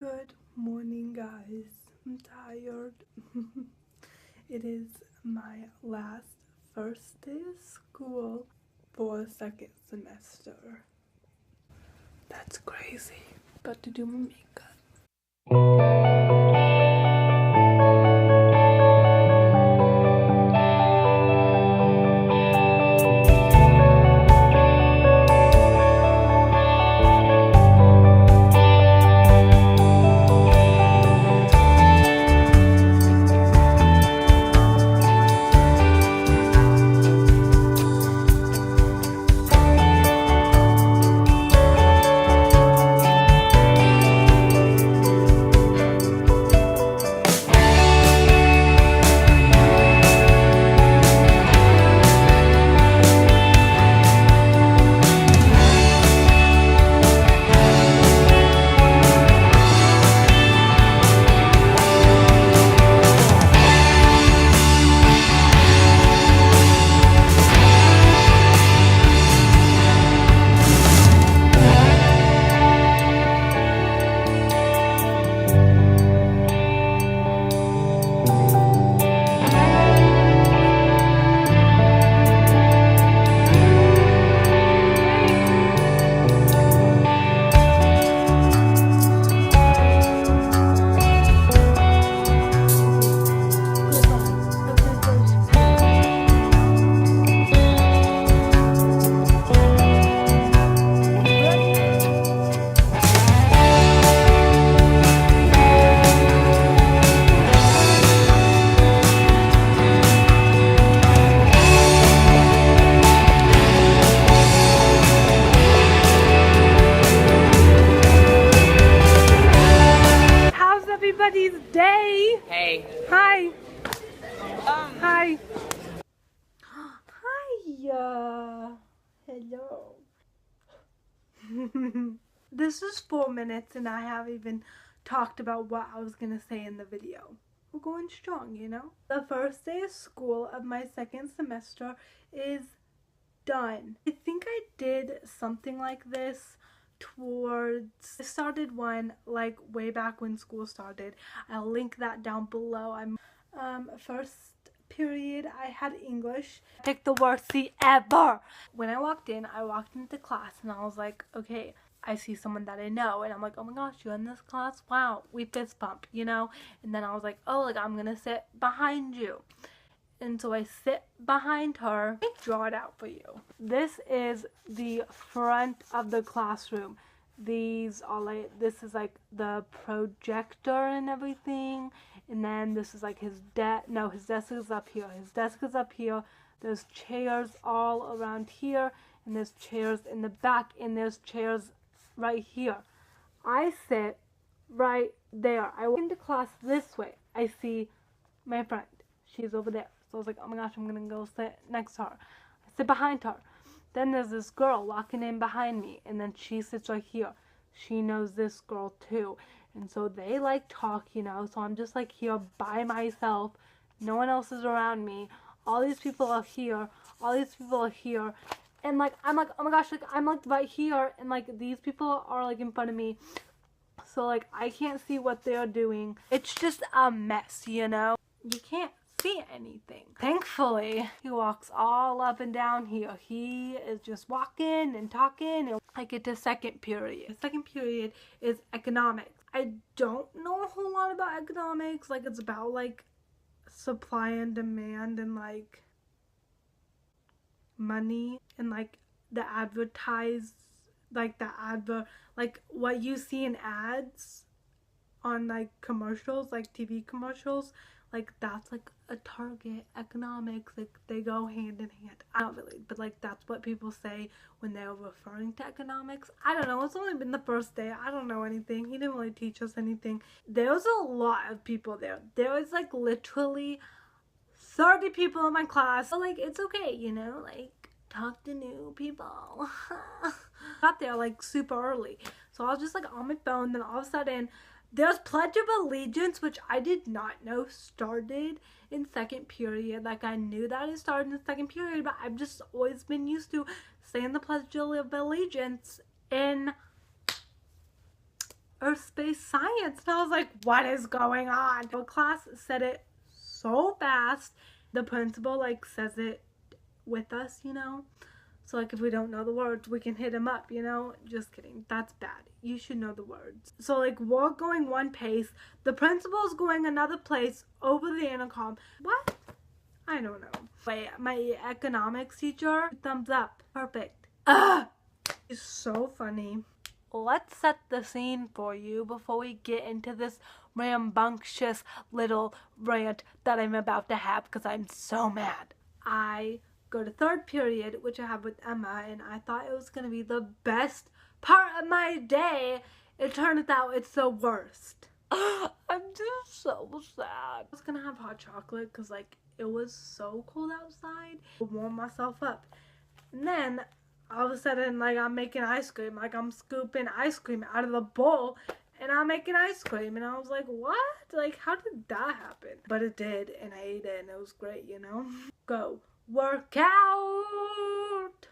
Good morning, guys. I'm tired. It is my first day of school for second semester. That's crazy. About to do my makeup. How's everybody's day? Hey. Hi. Hi. Hi. Hello. This is 4 minutes and I haven't even talked about what I was gonna say in the video. We're going strong, you know? The first day of school of my second semester is done. I think I did something like this I started one like way back when school started. I'll link that down below. First period I had English. Picked the worst seat ever. When I walked into class and I was like, okay, I see someone that I know and I'm like, oh my gosh, you're in this class? Wow, we fist bump, you know? And then I was like, oh, like I'm gonna sit behind you. And so I sit behind her. I draw it out for you. This is the front of the classroom. This is like the projector and everything. And then this is like his desk. No, his desk is up here. His desk is up here. There's chairs all around here. And there's chairs in the back. And there's chairs right here. I sit right there. I walk into class this way. I see my friend. She's over there. So I was like, oh my gosh, I'm gonna go sit next to her. I sit behind her. Then there's this girl walking in behind me, and then she sits right here. She knows this girl too. And so they like talk, you know. So I'm just like here by myself. No one else is around me. All these people are here. All these people are here. And like I'm like, oh my gosh, like I'm like right here, and like these people are like in front of me. So like I can't see what they're doing. It's just a mess, you know. You can't see anything. Thankfully, he walks all up and down here. He is just walking and talking, and I get to second period. The second period is economics. I don't know a whole lot about economics. Like it's about like supply and demand and like money and like the like what you see in ads on like commercials, like TV commercials. Like that's like a target economics, like they go hand in hand. I don't really, but like that's what people say when they're referring to economics. I don't know, it's only been the first day. I don't know anything. He didn't really teach us anything. There was a lot of people there. There was like literally 30 people in my class. So like it's okay, you know, like talk to new people. Got there like super early. So I was just like on my phone, then all of a sudden there's Pledge of Allegiance, which I did not know started in second period. Like, I knew that it started in second period, but I've just always been used to saying the Pledge of Allegiance in Earth Space Science. And I was like, what is going on? The class said it so fast. The principal like says it with us, you know. So like if we don't know the words, we can hit him up, you know. Just kidding. That's bad. You should know the words. So like we're going one pace. The principal's going another place over the intercom. What? I don't know. Wait, my economics teacher, thumbs up. Perfect. It's so funny. Let's set the scene for you before we get into this rambunctious little rant that I'm about to have because I'm so mad. I go to third period, which I have with Emma, and I thought it was going to be the best part of my day. It turns out it's the worst. I'm just so sad. I was going to have hot chocolate because, like, it was so cold outside. I warmed myself up. And then, all of a sudden, like, I'm making ice cream. Like, I'm scooping ice cream out of the bowl, and I'm making ice cream. And I was like, what? Like, how did that happen? But it did, and I ate it, and it was great, you know? Go. Work out.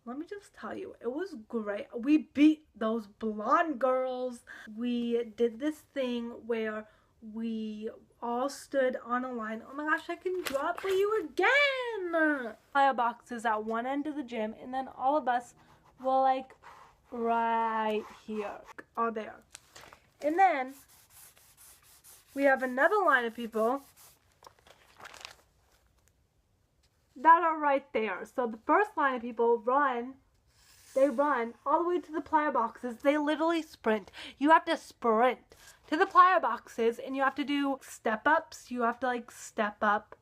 Let me just tell you, it was great. We beat those blonde girls. We did this thing where we all stood on a line. Oh my gosh, I can drop for you again. Fire boxes at one end of the gym, and then all of us were like right here, all there. And then we have another line of people that are right there. So the first line of people they run all the way to the plier boxes. They literally sprint. You have to sprint to the plier boxes, and you have to do step ups. You have to like step up,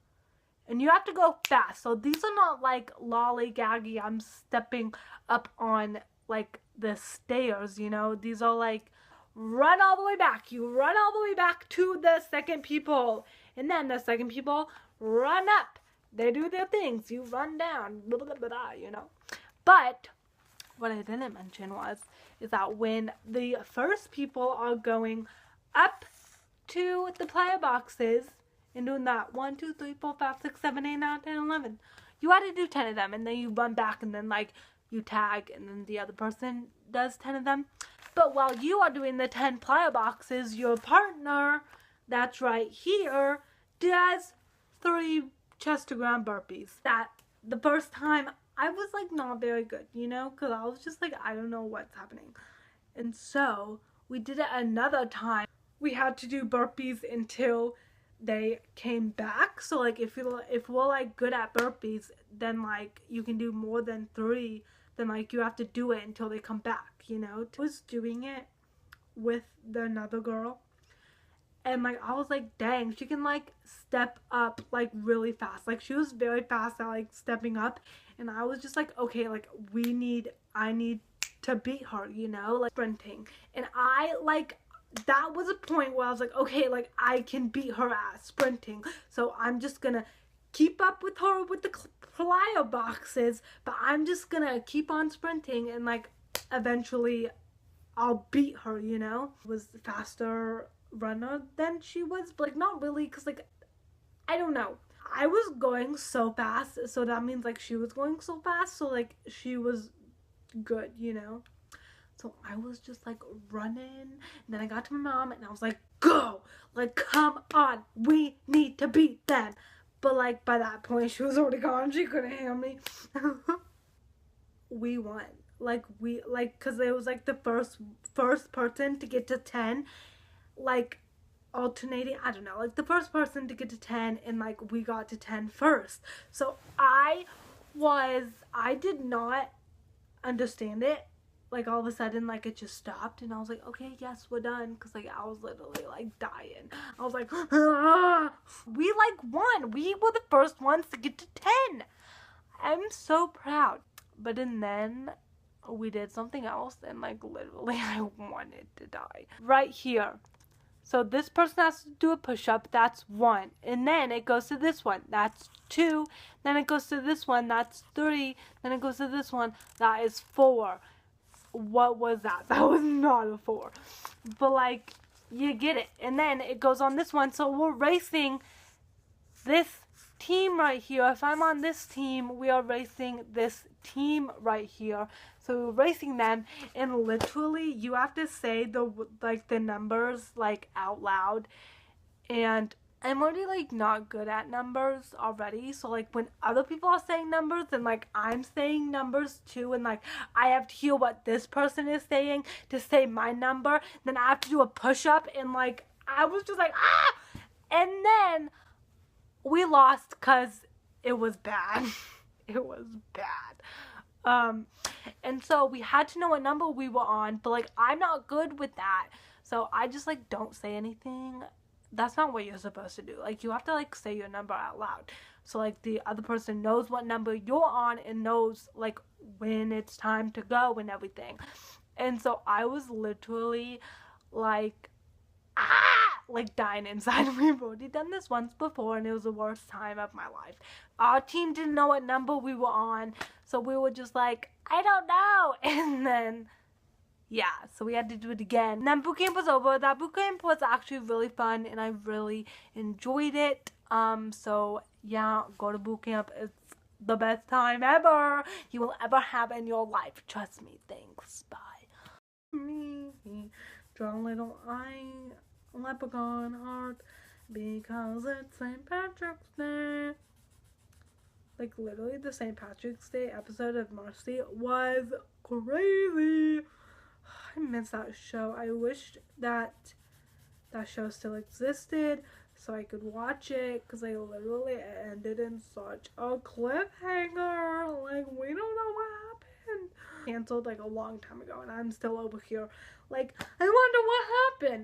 and you have to go fast. So these are not like lollygaggy, I'm stepping up on like the stairs, you know. These are like run all the way back. You run all the way back to the second people, and then the second people run up. They do their things. You run down, blah, blah, blah, blah, you know. But what I didn't mention is that when the first people are going up to the player boxes and doing that 1, 2, 3, 4, 5, 6, 7, 8, 9, 10, 11, you had to do 10 of them, and then you run back, and then like you tag, and then the other person does 10 of them. But while you are doing the 10 player boxes, your partner that's right here does 3 chest to ground burpees. That the first time I was like not very good, you know, because I was just like, I don't know what's happening. And so we did it another time. We had to do burpees until they came back. So like if we're like good at burpees, then like you can do more than 3, then like you have to do it until they come back, you know. I was doing it with another girl, and like I was like, dang, she can like step up like really fast. Like she was very fast at like stepping up, and I was just like, okay, like I need to beat her, you know, like sprinting. And I like, that was a point where I was like, okay, like I can beat her at sprinting, so I'm just gonna keep up with her with the plyo boxes, but I'm just gonna keep on sprinting, and like eventually I'll beat her, you know. Was faster runner than she was, but like not really, because like I don't know, I was going so fast, so that means like she was going so fast, so like she was good, you know. So I was just like running, and then I got to my mom and I was like, go, like come on, we need to beat them. But like by that point she was already gone, she couldn't hear me. We won. Like because it was like the first person to get to 10, like alternating, I don't know, like the first person to get to 10, and like we got to 10 first. So I did not understand it. Like all of a sudden like it just stopped, and I was like, okay, yes, we're done, because like I was literally like dying. I was like, ah! We like won. We were the first ones to get to 10. I'm so proud. But and then we did something else, and like literally I wanted to die. Right here. So this person has to do a push-up, that's 1. And then it goes to this one, that's 2. Then it goes to this one, that's 3. Then it goes to this one, that is 4. What was that? That was not a 4. But like, you get it. And then it goes on this one, so we're racing this team right here. If I'm on this team, we are racing this team right here. So we were racing them, and literally you have to say the numbers like out loud, and I'm already like not good at numbers already. So like when other people are saying numbers and like I'm saying numbers too, and like I have to hear what this person is saying to say my number, then I have to do a push up, and like I was just like ah, and then we lost because it was bad. It was bad. And so we had to know what number we were on, but like I'm not good with that. So I just like don't say anything. That's not what you're supposed to do. Like you have to like say your number out loud. So like the other person knows what number you're on and knows like when it's time to go and everything. And so I was literally like like dying inside. We've already done this once before and it was the worst time of my life. Our team didn't know what number we were on, so we were just like, I don't know. And then yeah, so we had to do it again. And then boot camp was over. That boot camp was actually really fun and I really enjoyed it. So yeah, go to boot camp. It's the best time ever you will ever have in your life. Trust me. Thanks. Bye. Me, draw a little leprechaun heart because it's St. Patrick's Day. Like literally the St. Patrick's Day episode of Marcy was crazy. I miss that show. I wished that show still existed so I could watch it, because I literally ended in such a cliffhanger. Like we don't know what happened. Canceled like a long time ago and I'm still over here like I wonder what happened.